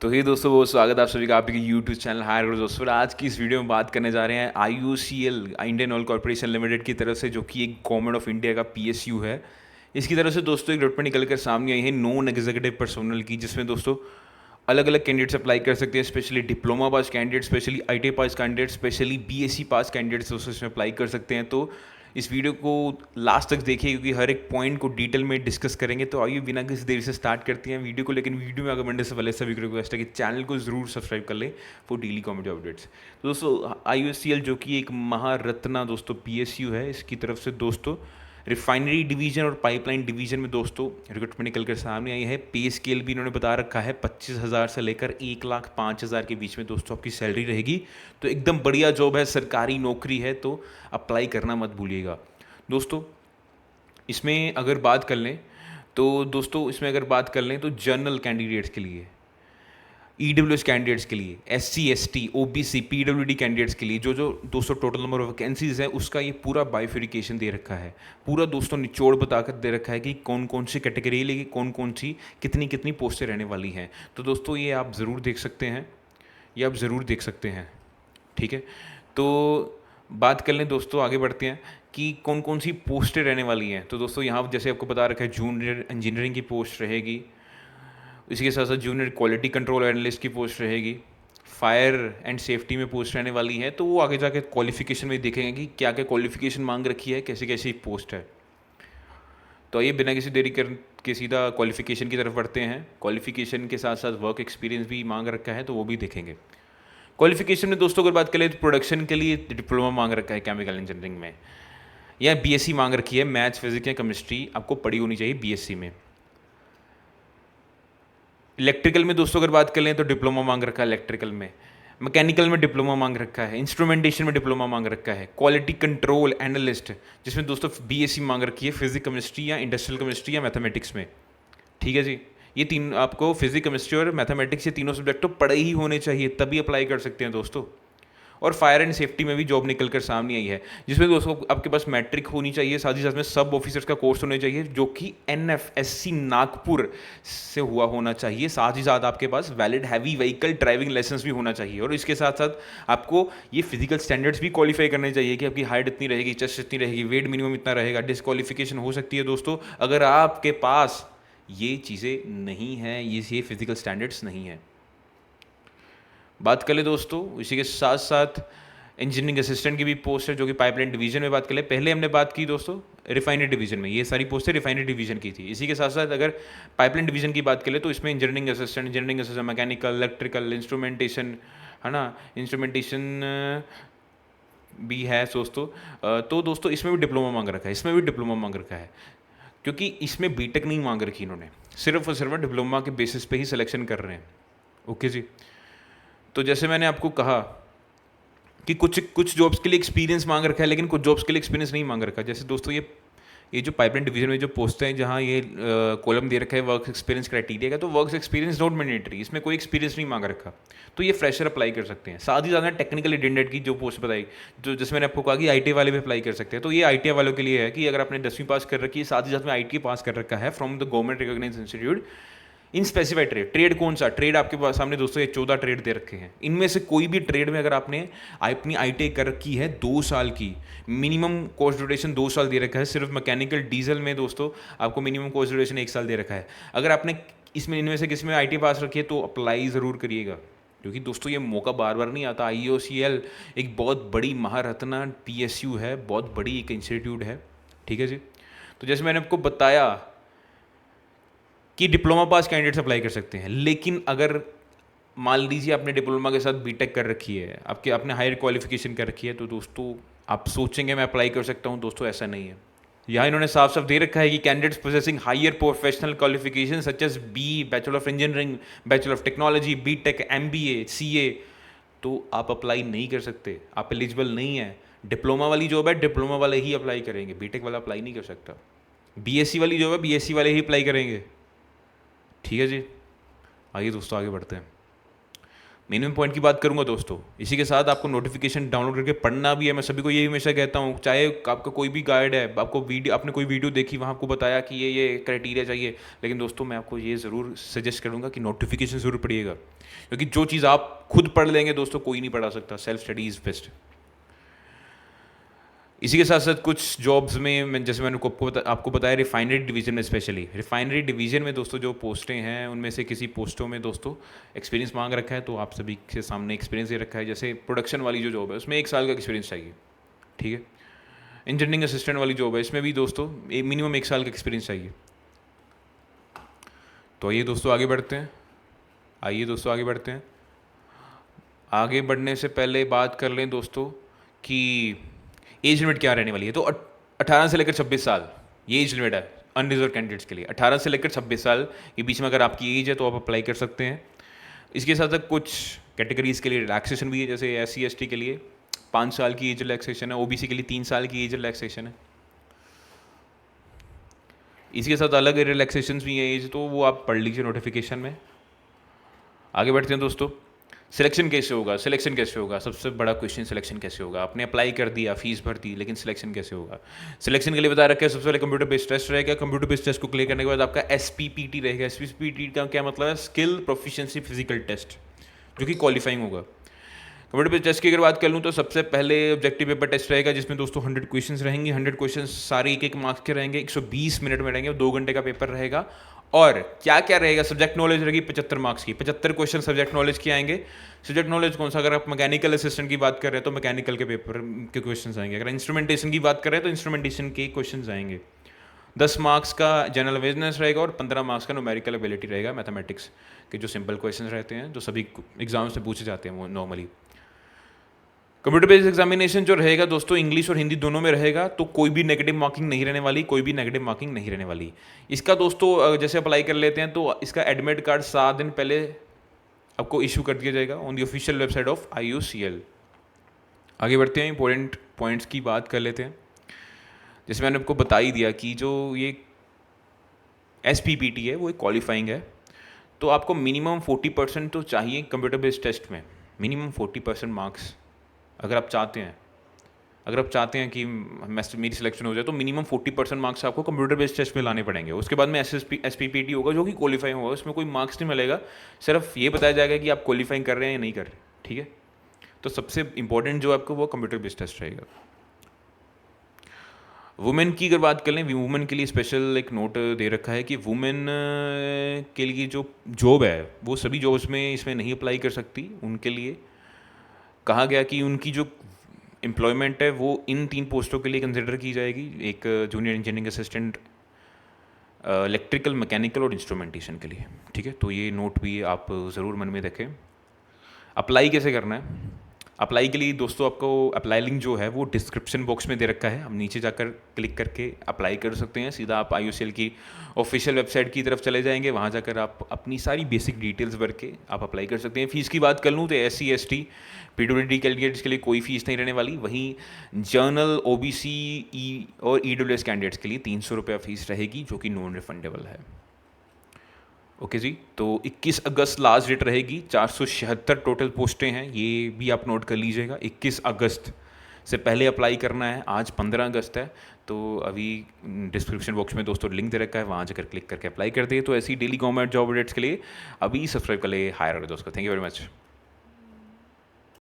तो ये दोस्तों बहुत स्वागत है आप सभी का आपके यूट्यूब चैनल हायर ग्रो दोस्तों। आज की इस वीडियो में बात करने जा रहे हैं IOCL Indian oil corporation limited की तरफ से, जो कि एक गवर्नमेंट ऑफ इंडिया का PSU है। इसकी तरफ से दोस्तों एक रिपोर्ट निकल कर सामने आई है नॉन एग्जीक्यूटिव पर्सोनल की, जिसमें दोस्तों अलग अलग कैंडिडेट्स अप्लाई कर सकते हैं। Specially diploma pass candidate, specially ITA पास कैंडिडेट, स्पेशली BSc पास कैंडिडेट्स दोस्तों इसमें अप्लाई कर सकते हैं। तो इस वीडियो को लास्ट तक देखिए, क्योंकि हर एक पॉइंट को डिटेल में डिस्कस करेंगे। तो आइए बिना किसी देरी से स्टार्ट करते हैं वीडियो को। लेकिन वीडियो में आगे बढ़ने से पहले सभी को रिक्वेस्ट है कि चैनल को ज़रूर सब्सक्राइब कर लें फॉर डेली कॉमेडी अपडेट्स। तो दोस्तों IOCL जो कि एक महारत्ना दोस्तों PSU है, इसकी तरफ से दोस्तों रिफाइनरी डिवीजन और पाइपलाइन डिवीजन में दोस्तों रिक्रूटमेंट निकल कर सामने आई है। पे स्केल भी इन्होंने बता रखा है 25,000 से लेकर 1,05,000 के बीच में दोस्तों आपकी सैलरी रहेगी। तो एकदम बढ़िया जॉब है, सरकारी नौकरी है, तो अप्लाई करना मत भूलिएगा दोस्तों। इसमें अगर बात कर लें तो जनरल कैंडिडेट्स के लिए, EWS कैंडिडेट्स के लिए, SC ST OBC PWD candidates के लिए जो जो दोस्तों टोटल नंबर ऑफ वैकेंसीज है उसका ये पूरा बाइफिकेशन दे रखा है। पूरा दोस्तों निचोड़ बताकर दे रखा है कि कौन कौन सी कैटेगरी लेगी, कौन कौन सी कितनी कितनी पोस्टें रहने वाली हैं। तो दोस्तों ये आप ज़रूर देख सकते हैं, ठीक है। तो बात कर लें दोस्तों, आगे बढ़ते हैं कि कौन कौन सी पोस्टें रहने वाली हैं। तो दोस्तों यहाँ जैसे आपको बता रखा है जूनियर इंजीनियरिंग की पोस्ट रहेगी, इसी के साथ साथ जूनियर क्वालिटी कंट्रोल एनालिस्ट की पोस्ट रहेगी, फायर एंड सेफ्टी में पोस्ट रहने वाली है। तो वो आगे जाके क्वालिफिकेशन में देखेंगे कि क्या क्या क्वालिफिकेशन मांग रखी है, कैसी कैसी पोस्ट है। तो आइए बिना किसी देरी कर के सीधा क्वालिफिकेशन की तरफ बढ़ते हैं। क्वालिफिकेशन के साथ साथ वर्क एक्सपीरियंस भी मांग रखा है, तो वो भी देखेंगे। क्वालिफिकेशन में दोस्तों अगर बात करें तो प्रोडक्शन के लिए डिप्लोमा मांग रखा है केमिकल इंजीनियरिंग में, या BSc मांग रखी है, मैथ्स फिजिक्स या केमिस्ट्री आपको पड़ी होनी चाहिए BSc में। इलेक्ट्रिकल में दोस्तों अगर बात कर लें तो डिप्लोमा मांग रखा है इलेक्ट्रिकल में। मैकेनिकल में डिप्लोमा मांग रखा है, इंस्ट्रूमेंटेशन में डिप्लोमा मांग रखा है, क्वालिटी कंट्रोल एनालिस्ट जिसमें दोस्तों BSc मांग रखी है फिजिक्स केमिस्ट्री या इंडस्ट्रियल केमिस्ट्री या मैथमेटिक्स में, ठीक है जी। ये तीन आपको फिजिक्स केमिस्ट्री और मैथमेटिक्स, ये तीनों सब्जेक्ट तो पढ़े ही होने चाहिए, तभी अप्लाई कर सकते हैं दोस्तों। और फायर एंड सेफ्टी में भी जॉब निकल कर सामने आई है, जिसमें दोस्तों आपके पास मैट्रिक होनी चाहिए, साथ ही साथ में सब ऑफिसर्स का कोर्स होना चाहिए जो कि NFSC नागपुर से हुआ होना चाहिए। साथ ही साथ आपके पास valid heavy vehicle driving licence भी होना चाहिए। और इसके साथ साथ आपको ये फिजिकल स्टैंडर्ड्स भी क्वालिफाई करने चाहिए कि आपकी हाइट इतनी रहेगी, चेस्ट इतनी रहेगी, वेट मिनिमम इतना रहेगा। डिस्क्वालिफिकेशन हो सकती है दोस्तों अगर आपके पास ये चीज़ें नहीं हैं, ये फिजिकल स्टैंडर्ड्स नहीं हैं। बात कर ले दोस्तों, इसी के साथ साथ इंजीनियरिंग असिस्टेंट की भी पोस्ट है जो कि पाइपलाइन डिवीजन में बात कर ले। पहले हमने बात की दोस्तों रिफाइनरी डिवीजन में, ये सारी पोस्टें रिफाइनरी डिवीजन की थी। इसी के साथ साथ अगर पाइपलाइन डिवीजन की बात करें तो इसमें engineering assistant mechanical, electrical, instrumentation, है ना, इंस्ट्रूमेंटेशन भी है दोस्तों। तो दोस्तों इसमें भी डिप्लोमा मांग रखा है, क्योंकि इसमें बीटेक नहीं मांग रखी इन्होंने, सिर्फ और सिर्फ डिप्लोमा के बेसिस पे ही सिलेक्शन कर रहे हैं। ओके जी। तो जैसे मैंने आपको कहा कि कुछ कुछ जॉब्स के लिए एक्सपीरियंस मांग रखा है, लेकिन कुछ जॉब्स के लिए एक्सपीरियंस नहीं मांग रखा। जैसे दोस्तों ये जो पाइपलाइन डिवीजन में जो पोस्ट हैं जहाँ ये कॉलम दे रखा है वर्क एक्सपीरियंस क्राइटेरिया का, तो वर्क एक्सपीरियंस नॉट मैंडेटरी, इसमें कोई एक्सपीरियंस नहीं मांग रखा, तो ये फ्रेशर अप्लाई कर सकते हैं। साथ ही साथ टेक्निकल अटेंडेंट की जो पोस्ट बताई, जो जैसे मैंने आपको कहा कि ITA वाले भी अप्लाई कर सकते हैं, तो ये ITA वालों के लिए है कि अगर आपने 10वीं पास कर रखी है, साथ ही साथ में ITA पास कर रखा है from the government recognised institute in specified trade कौन सा ट्रेड आपके पास सामने दोस्तों ये 14 ट्रेड दे रखे हैं। इनमें से कोई भी ट्रेड में अगर आपने अपनी ITA कर रखी है 2 साल की, मिनिमम कोर्स ड्यूरेशन 2 साल दे रखा है। सिर्फ मैकेनिकल डीजल में दोस्तों आपको मिनिमम कोर्स ड्यूरेशन 1 साल दे रखा है। अगर आपने इसमें इनमें से किसी में ITA पास रखी है तो अप्लाई ज़रूर करिएगा, क्योंकि दोस्तों ये मौका बार बार नहीं आता। IOCL एक बहुत बड़ी महारत्ना PSU है, बहुत बड़ी एक इंस्टीट्यूट है, ठीक है जी। तो जैसे मैंने आपको बताया कि डिप्लोमा पास कैंडिडेट्स अप्लाई कर सकते हैं, लेकिन अगर मान लीजिए आपने डिप्लोमा के साथ बीटेक कर रखी है, आपने हायर क्वालिफिकेशन कर रखी है, तो दोस्तों आप सोचेंगे मैं अप्लाई कर सकता हूं। दोस्तों ऐसा नहीं है। यहाँ इन्होंने साफ साफ दे रखा है कि candidates possessing higher professional qualification such as bachelor of engineering, bachelor of technology, BTech, MBA, CA, तो आप अप्लाई नहीं कर सकते, आप एलिजिबल नहीं है। डिप्लोमा वाली जॉब है, डिप्लोमा वाले ही अप्लाई करेंगे, BTech वाला अप्लाई नहीं कर सकता। BSc वाली जॉब है, BSc वाले ही अप्लाई करेंगे, ठीक है जी। आइए दोस्तों आगे बढ़ते हैं। मिनिमम पॉइंट की बात करूंगा दोस्तों, इसी के साथ आपको नोटिफिकेशन डाउनलोड करके पढ़ना भी है। मैं सभी को यही हमेशा कहता हूँ, चाहे आपका कोई भी गाइड है, आपको वीडियो, आपने कोई वीडियो देखी, वहाँ आपको बताया कि ये क्राइटेरिया चाहिए, लेकिन दोस्तों मैं आपको ये ज़रूर सजेस्ट करूँगा कि नोटिफिकेशन ज़रूर पढ़िएगा, क्योंकि जो चीज़ आप खुद पढ़ लेंगे दोस्तों कोई नहीं पढ़ा सकता। Self study is best. इसी के साथ साथ कुछ जॉब्स में जैसे मैंने आपको बताया रिफाइनरी डिवीजन में, स्पेशली रिफाइनरी डिवीजन में दोस्तों जो पोस्टें हैं उनमें से किसी पोस्टों में दोस्तों एक्सपीरियंस मांग रखा है, तो आप सभी के सामने एक्सपीरियंस दे रखा है। जैसे प्रोडक्शन वाली जो जॉब है उसमें 1 साल का एक्सपीरियंस चाहिए, ठीक है। इंजीनियरिंग असिस्टेंट वाली जॉब है, इसमें भी दोस्तों मिनिमम 1 साल का एक्सपीरियंस चाहिए। तो आइए दोस्तों आगे बढ़ते हैं, आगे बढ़ने से पहले बात कर लें दोस्तों कि एज लिमिट क्या रहने वाली है। तो 18 से लेकर 26 साल ये एज लिमिट है अनरिजर्व कैंडिडेट्स के लिए। 18 से लेकर 26 साल के बीच में अगर आपकी एज है तो आप अप्लाई कर सकते हैं। इसके साथ साथ कुछ कैटेगरीज के लिए रिलैक्सेशन भी है, जैसे SC ST के लिए 5 साल की एज रिलैक्सेशन है, OBC के लिए 3 साल की एज रिलैक्सेशन है। इसके साथ अलग रिलैक्सेशन भी है एज, तो वो आप पढ़ लीजिए नोटिफिकेशन में। आगे बढ़ते हैं दोस्तों, सिलेक्शन कैसे होगा। सबसे बड़ा क्वेश्चन, सिलेक्शन कैसे होगा। आपने अप्लाई कर दिया, फीस भर दी, लेकिन सिलेक्शन कैसे होगा। सिलेक्शन के लिए बता रखा है सबसे पहले कंप्यूटर बेस्ड टेस्ट रहेगा। कंप्यूटर बेस्ड टेस्ट को क्लियर करने के बाद आपका SPPT रहेगा। SPPT का क्या मतलब है, स्किल प्रोफिशिएंसी फिजिकल टेस्ट, जो कि क्वालिफाइंग होगा। कंप्यूटर बेस्ड टेस्ट की अगर बात कर लूँ तो सबसे पहले ऑब्जेक्टिव पेपर टेस्ट रहेगा, जिसमें दोस्तों 100 क्वेश्चंस रहेंगे। 100 क्वेश्चंस सारे 1-1 मार्क्स के रहेंगे, 120 मिनट में रहेंगे, 2 घंटे का पेपर रहेगा। और क्या क्या रहेगा, सब्जेक्ट नॉलेज रहेगी 75 मार्क्स की। 75 क्वेश्चन सब्जेक्ट नॉलेज के आएंगे। सब्जेक्ट नॉलेज कौन सा, अगर आप मैकेनिकल असिस्टेंट की बात कर रहे हैं तो मैकेनिकल के पेपर के क्वेश्चन आएंगे। अगर इंस्ट्रूमेंटेशन की बात कर रहे हैं तो इंस्ट्रूमेंटेशन के क्वेश्चन आएंगे। 10 मार्क्स का जनरल अवेयरनेस रहेगा और 15 मार्क्स का न्यूमेरिकल एबिलिटी रहेगा, मैथमेटिक्स के जो सिंपल क्वेश्चन रहते हैं, जो सभी एग्जाम से पूछे जाते हैं वो नॉर्मली। कंप्यूटर बेस्ड एग्जामिनेशन जो रहेगा दोस्तों इंग्लिश और हिंदी दोनों में रहेगा, तो कोई भी नेगेटिव मार्किंग नहीं रहने वाली। इसका दोस्तों जैसे अप्लाई कर लेते हैं तो इसका एडमिट कार्ड 7 दिन पहले आपको इशू कर दिया जाएगा on the official website of IUCL। आगे बढ़ते हैं, इंपॉर्टेंट पॉइंट्स की बात कर लेते हैं। जैसे मैंने आपको बता ही दिया कि जो ये SPPT है वो एक क्वालिफाइंग है, तो आपको मिनिमम 40% तो चाहिए कंप्यूटर बेस्ड टेस्ट में। मिनिमम 40% मार्क्स अगर आप चाहते हैं कि मेरी सिलेक्शन हो जाए, तो मिनिमम 40% मार्क्स आपको कंप्यूटर बेस्ड टेस्ट में लाने पड़ेंगे। उसके बाद में SPPT होगा जो कि क्वालिफाई होगा, उसमें कोई मार्क्स नहीं मिलेगा, सिर्फ ये बताया जाएगा कि आप क्वालिफाइंग कर रहे हैं या नहीं कर रहे, ठीक है। तो सबसे इंपॉर्टेंट जो आपको वो कंप्यूटर बेस्ड टेस्ट रहेगा। वुमेन की अगर बात कर लें, वुमेन के लिए स्पेशल एक नोट दे रखा है कि वुमेन के लिए जो जॉब है वो सभी जॉब्स में इसमें नहीं अप्लाई कर सकती। उनके लिए कहा गया कि उनकी जो एम्प्लॉयमेंट है वो इन 3 पोस्टों के लिए कंसिडर की जाएगी। एक junior engineering assistant, electrical, mechanical और इंस्ट्रूमेंटेशन के लिए, ठीक है। तो ये नोट भी आप ज़रूर मन में रखें। अप्लाई कैसे करना है, अप्लाई के लिए दोस्तों आपको अप्लाई लिंक जो है वो डिस्क्रिप्शन बॉक्स में दे रखा है। हम नीचे जाकर क्लिक करके अप्लाई कर सकते हैं। सीधा आप IUCL की ऑफिशियल वेबसाइट की तरफ चले जाएंगे, वहाँ जाकर आप अपनी सारी बेसिक डिटेल्स भर के आप अप्लाई कर सकते हैं। फ़ीस की बात कर लूँ तो SC ST PWD कैंडिडेट्स के लिए कोई फीस नहीं रहने वाली। वहीं जर्नल, OBC और EWS कैंडिडेट्स के लिए 300 रुपया फ़ीस रहेगी, जो कि नॉन रिफंडेबल है। ओके जी, तो 21 अगस्त लास्ट डेट रहेगी। 476 टोटल पोस्टें हैं, ये भी आप नोट कर लीजिएगा। 21 अगस्त से पहले अप्लाई करना है। आज 15 अगस्त है, तो अभी डिस्क्रिप्शन बॉक्स में दोस्तों लिंक दे रखा है, वहाँ जाकर क्लिक करके अप्लाई कर दिए। तो ऐसी डेली गवर्नमेंट जॉब अपडेट्स के लिए अभी सब्सक्राइब कर ले हायर दोस्तों। Thank you very much.